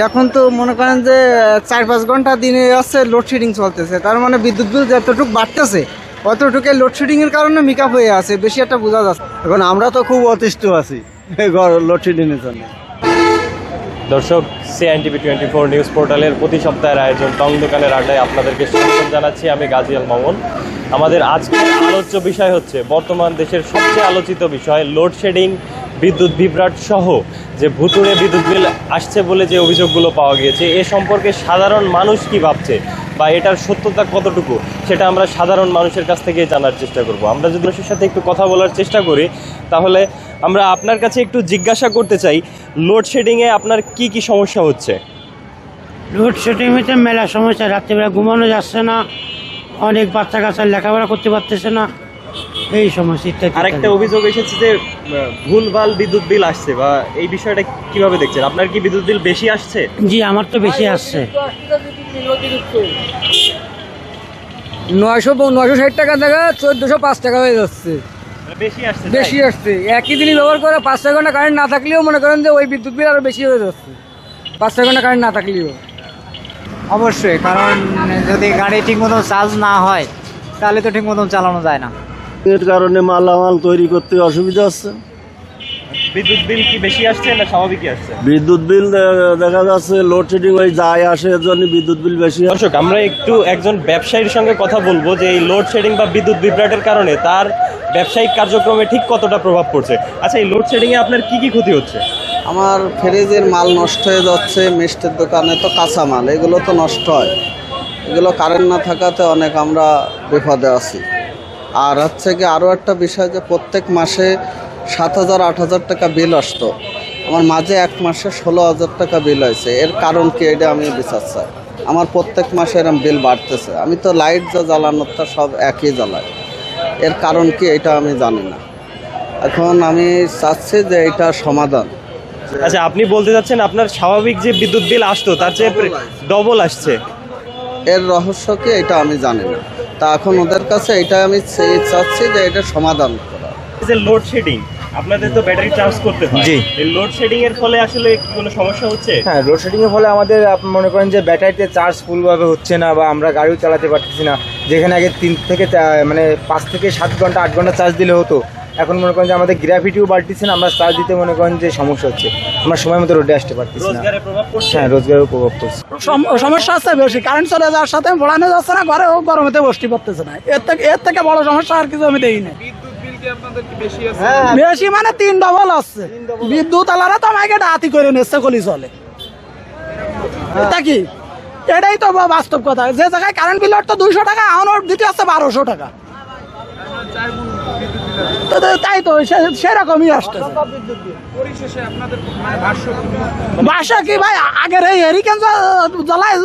এখন তো মনে করেন যে 4-5 ঘন্টা দিনে আসছে লোডশেডিং চলতেছে, তার মানে বিদ্যুৎ বিল যতটুকু বাড়তেছে অতটুকু লোডশেডিংয়ের কারণে মেকআপ হয়ে আছে, বেশি একটা বোঝা যাচ্ছে। এখন আমরা তো খুব অতিষ্ঠ আছি লোডশেডিংয়ের জন্য। দর্শক, CNTV 24 নিউজ পোর্টালের প্রতি সপ্তাহের আয়োজন টং দোকানের আড্ডায় আপনাদেরকে স্বাগত জানাচ্ছি। আমি গাজী আল মামুন। আমাদের আজকের আলোচ্য বিষয় হচ্ছে বর্তমান দেশের সবচেয়ে আলোচিত বিষয় লোডশেডিং, বিদ্যুৎ বিভ্রাট সহ যে ভুতুড়ে বিদ্যুৎ বিল আসছে বলে যে অভিযোগগুলো পাওয়া গিয়েছে, এ সম্পর্কে সাধারণ মানুষ কি ভাবছে বা এটার সত্যতা কতটুকু সেটা আমরা সাধারণ মানুষের কাছ থেকে জানার চেষ্টা করব। আমরা যদি মানুষের সাথে একটু কথা বলার চেষ্টা করি, তাহলে আমরা আপনার কাছে একটু জিজ্ঞাসা করতে চাই, লোডশেডিংয়ে আপনার কি কি সমস্যা হচ্ছে? লোডশেডিং হচ্ছে মেলা সমস্যা, রাত্রিবেলা ঘুমানো যাচ্ছে না, অনেক বাচ্চা কাচ্চা লেখাপড়া করতে পারতেছে না, এই সমস্যা ইত্যাদি। আরেকটা অভিযোগ এসেছে যে ভুলভাল বিদ্যুৎ বিল আসছে, বা এই বিষয়টা কিভাবে দেখছেন? আপনার কি বিদ্যুৎ বিল বেশি আসছে? জি, আমার তো বেশি আসছে। 960 টাকা জায়গা 1405 টাকা হয়ে যাচ্ছে, বেশি আসছে। একই দিনই ব্যবহার করে 5-6 ঘন্টা কারেন্ট না থাকলেও মনে করেন যে ওই বিদ্যুৎ বিল আরও বেশি হয়ে যাচ্ছে, 5-6 ঘন্টা কারেন্ট না থাকলেও। অবশ্যই, কারণ যদি গাড়ি ঠিক মতো চার্জ না হয় তাহলে তো ঠিক মতো চালানো যায় না। এর কারণে মালামাল তৈরি করতে অসুবিধা হচ্ছে। বিদ্যুৎ বিল কি বেশি আসছে না স্বাভাবিকই আসছে? বিদ্যুৎ বিল দেখা যাচ্ছে লোডশেডিং ওই যায় আসে, এর জন্য বিদ্যুৎ বিল বেশি। দর্শক, আমরা একটু একজন ব্যবসায়ীর সঙ্গে কথা বলবো যে এই লোডশেডিং বা বিদ্যুৎ বিভ্রাটের কারণে তার ব্যবসায়িক কার্যক্রমে ঠিক কতটা প্রভাব পড়ছে। আচ্ছা, এই লোডশেডিংয়ে আপনার কি কি ক্ষতি হচ্ছে? আমার ফ্রিজের মাল নষ্ট হয়ে যাচ্ছে, মিষ্টির দোকানে তো কাঁচা মাল, এগুলো তো নষ্ট হয়। এগুলো কারেন্ট না থাকাতে অনেক আমরা বিপদে আছি। আর হচ্ছে কি আরও একটা বিষয় যে প্রত্যেক মাসে 7,000-8,000 টাকা বিল আসতো, আমার মাঝে এক মাসে 16,000 টাকা বিল হয়েছে। এর কারণ কি, এটা আমি বিচার চাই। আমার প্রত্যেক মাসে এরকম বিল বাড়তেছে, আমি তো লাইট যা জ্বালানোরটা সব একই জ্বালাই, এর কারণ কি এটা আমি জানি না। এখন আমি চাচ্ছি যে এটা সমাধান। আচ্ছা, আপনি বলতে চাচ্ছেন আপনার স্বাভাবিক যে বিদ্যুৎ বিল আসতো তার চেয়ে ডবল আসছে, এর রহস্য কি এটা আমি জানি না। তা এখন ওদের কাছে এটা আমি চাচ্ছি যে এটা সমাধান করা। যে লোডশেডিং, আপনাদের তো ব্যাটারি চার্জ করতে হয়, এই লোডশেডিং এর ফলে আসলে কি কোনো সমস্যা হচ্ছে? হ্যাঁ, লোডশেডিং এর ফলে আমাদের মনে করেন যে ব্যাটারিতে চার্জ ফুলভাবে হচ্ছে না, বা আমরা গাড়িও চালাতে পারতেছি না। যেখানে আগে 5 থেকে 7 ঘন্টা 8 ঘন্টা চার্জ দিলে হতো, এখন মনে করেন যে আমাদের গ্র্যাভিটিও বাড়তেছে না, আমরা চার্জ দিতে মনে করেন যে সমস্যা হচ্ছে, আমরা সময় মতো রোডে আসতে পারতেছি না। রোজগারে প্রভাব পড়ছে? হ্যাঁ, রোজগারেও প্রভাব পড়ছে। সমস্যা আছে বেশি, কারেন্ট চলে যাওয়ার সাথে পড়ানো যাচ্ছে না, ঘরে গরমেতে বসতে পারতেছে না। এর থেকে বড় সমস্যা আর কিছু আমি দেখি না। বেশি মানে 3 ডবল আসছে। বিদ্যুৎ আলারা তো আমাকে ডাতি করে নিচ্ছে, কলি চলে। এটা কি, এটাই তো বাস্তব কথা। যে জায়গায় কারেন্ট বিল তো 200 টাকা, এখন ওর দিতে আসছে 1200 টাকা। তাই তো সেরকমই আসছে। বাসা কি ভাই, আগের এই হেরিকেন জ্বালায়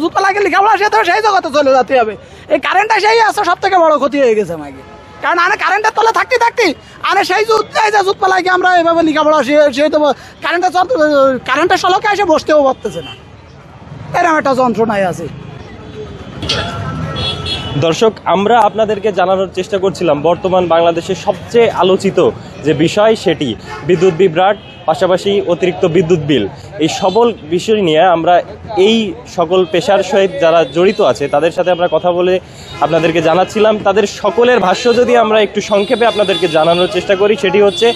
জুতো লাগে লেখাপড়া, সে তো সেই জগতে চলে যেতে হবে। এই কারেন্টটা সেই আছে সব থেকে বড় ক্ষতি হয়ে গেছে আমাকে, কারণ আনে কারেন্টের তলে থাকতে আনে সেই জুত পালাইকে আমরা এভাবে লেখাপড়া, সেই তো কারেন্টের সলকে এসে বসতেও পারতেছে না, এরকম একটা যন্ত্রণায় আছে। দর্শক, আমরা আপনাদেরকে জানানোর চেষ্টা করছিলাম বর্তমান বাংলাদেশের সবচেয়ে আলোচিত যে বিষয়, সেটি বিদ্যুৎ বিভ্রাট, পাশাপাশি অতিরিক্ত বিদ্যুৎ বিল। এই সকল বিষয় নিয়ে আমরা এই সকল পেশার সহিত যারা জড়িত আছে তাদের সাথে আমরা কথা বলে আপনাদেরকে জানাচ্ছিলাম। তাদের সকলের ভাষ্য যদি আমরা একটু সংক্ষেপে আপনাদেরকে জানানোর চেষ্টা করি, সেটি হচ্ছে,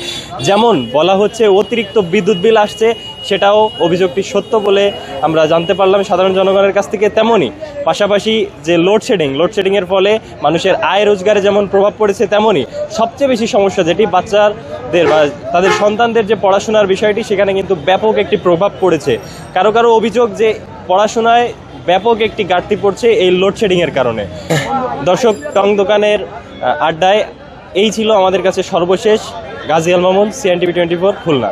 যেমন বলা হচ্ছে অতিরিক্ত বিদ্যুৎ বিল আসছে, সেটাও অভিযোগটি সত্য বলে আমরা জানতে পারলাম সাধারণ জনগণের কাছ থেকে। তেমনই পাশাপাশি যে লোডশেডিংয়ের ফলে মানুষের আয় রোজগারে যেমন প্রভাব পড়েছে, তেমনই সবচেয়ে বেশি সমস্যা যেটি বাচ্চাদের বা তাদের সন্তানদের যে পড়াশোনার বিষয়টি, সেখানে কিন্তু ব্যাপক একটি প্রভাব পড়েছে। কারো কারো অভিযোগ যে পড়াশোনায় ব্যাপক একটি ঘাটতি পড়ছে এই লোডশেডিংয়ের কারণে। দর্শক, টং দোকানের আড্ডায় এই ছিল আমাদের কাছে সর্বশেষ। গাজী আল মামুন, CNTV 24, খুলনা।